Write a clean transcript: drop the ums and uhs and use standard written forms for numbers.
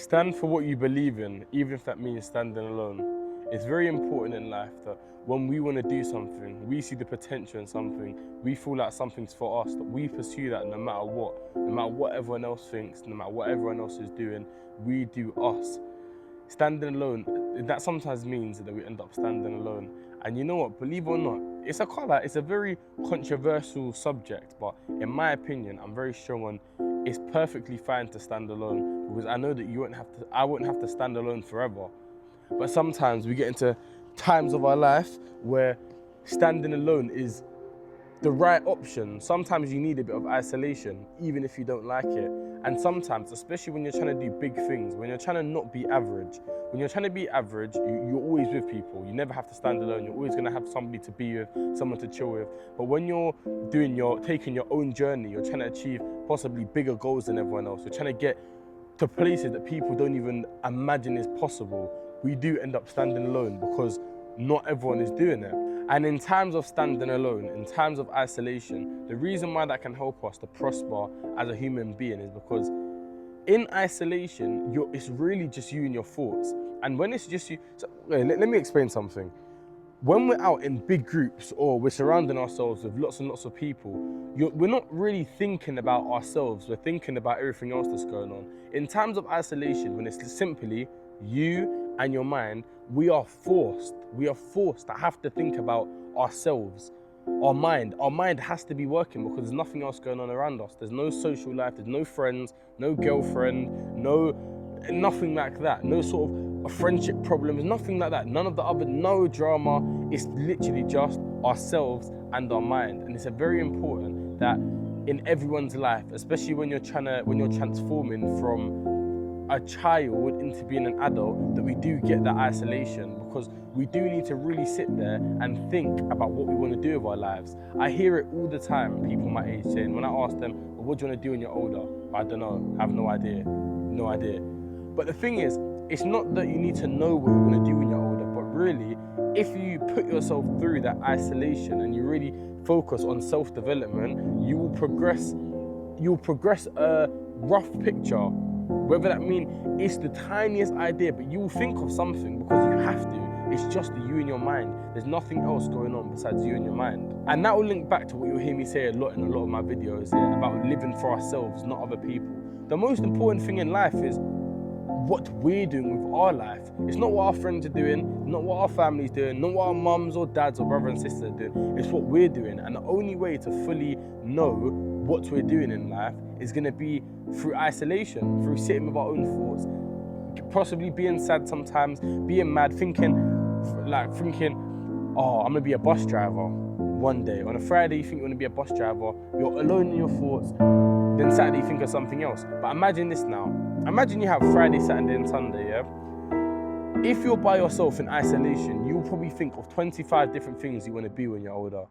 Stand for what you believe in, even if that means standing alone. It's very important in life that when we want to do something, we see the potential in something, we feel like something's for us, that we pursue that no matter what everyone else thinks, no matter what everyone else is doing, we do us. Standing alone, that sometimes means that we end up standing alone. And you know what, believe it or not, it's a very controversial subject, but in my opinion, I'm very strong on it's perfectly fine to stand alone, because I know that I won't have to stand alone forever. But sometimes we get into times of our life where standing alone is the right option. Sometimes you need a bit of isolation, even if you don't like it. And sometimes, especially when you're trying to do big things, when you're trying to not be average, when you're trying to be average, you're always with people. You never have to stand alone. You're always going to have somebody to be with, someone to chill with. But when you're taking your own journey, you're trying to achieve possibly bigger goals than everyone else. You're trying to get to places that people don't even imagine is possible. We do end up standing alone because not everyone is doing it. And in times of standing alone, in times of isolation, the reason why that can help us to prosper as a human being is because in isolation, it's really just you and your thoughts. And when it's just you, let me explain something. When we're out in big groups or we're surrounding ourselves with lots and lots of people, we're not really thinking about ourselves, we're thinking about everything else that's going on. In times of isolation, when it's simply you and your mind, we are forced to have to think about ourselves. Our mind has to be working because there's nothing else going on around us. There's no social life, there's no friends, no girlfriend, nothing like that. No sort of friendship problems, nothing like that. No drama. It's literally just ourselves and our mind. And it's very important that in everyone's life, especially when you're transforming from a child into being an adult, that we do get that isolation, because we do need to really sit there and think about what we want to do with our lives. I hear it all the time, people my age saying, when I ask them, well, what do you want to do when you're older? I don't know, I have no idea. But the thing is, it's not that you need to know what you're going to do when you're older, but really, if you put yourself through that isolation and you really focus on self-development, you will progress a rough picture. Whether that means it's the tiniest idea, but you will think of something because you have to. It's just you and your mind. There's nothing else going on besides you and your mind. And that will link back to what you'll hear me say a lot in a lot of my videos here about living for ourselves, not other people. The most important thing in life is what we're doing with our life. It's not what our friends are doing, not what our family's doing, not what our mums or dads or brothers and sisters are doing. It's what we're doing. And the only way to fully know what we're doing in life is going to be through isolation, through sitting with our own thoughts, possibly being sad sometimes, being mad, thinking, oh, I'm going to be a bus driver one day. On a Friday, you think you want to be a bus driver, you're alone in your thoughts, then Saturday you think of something else. But imagine this now. Imagine you have Friday, Saturday and Sunday, yeah? If you're by yourself in isolation, you'll probably think of 25 different things you want to be when you're older.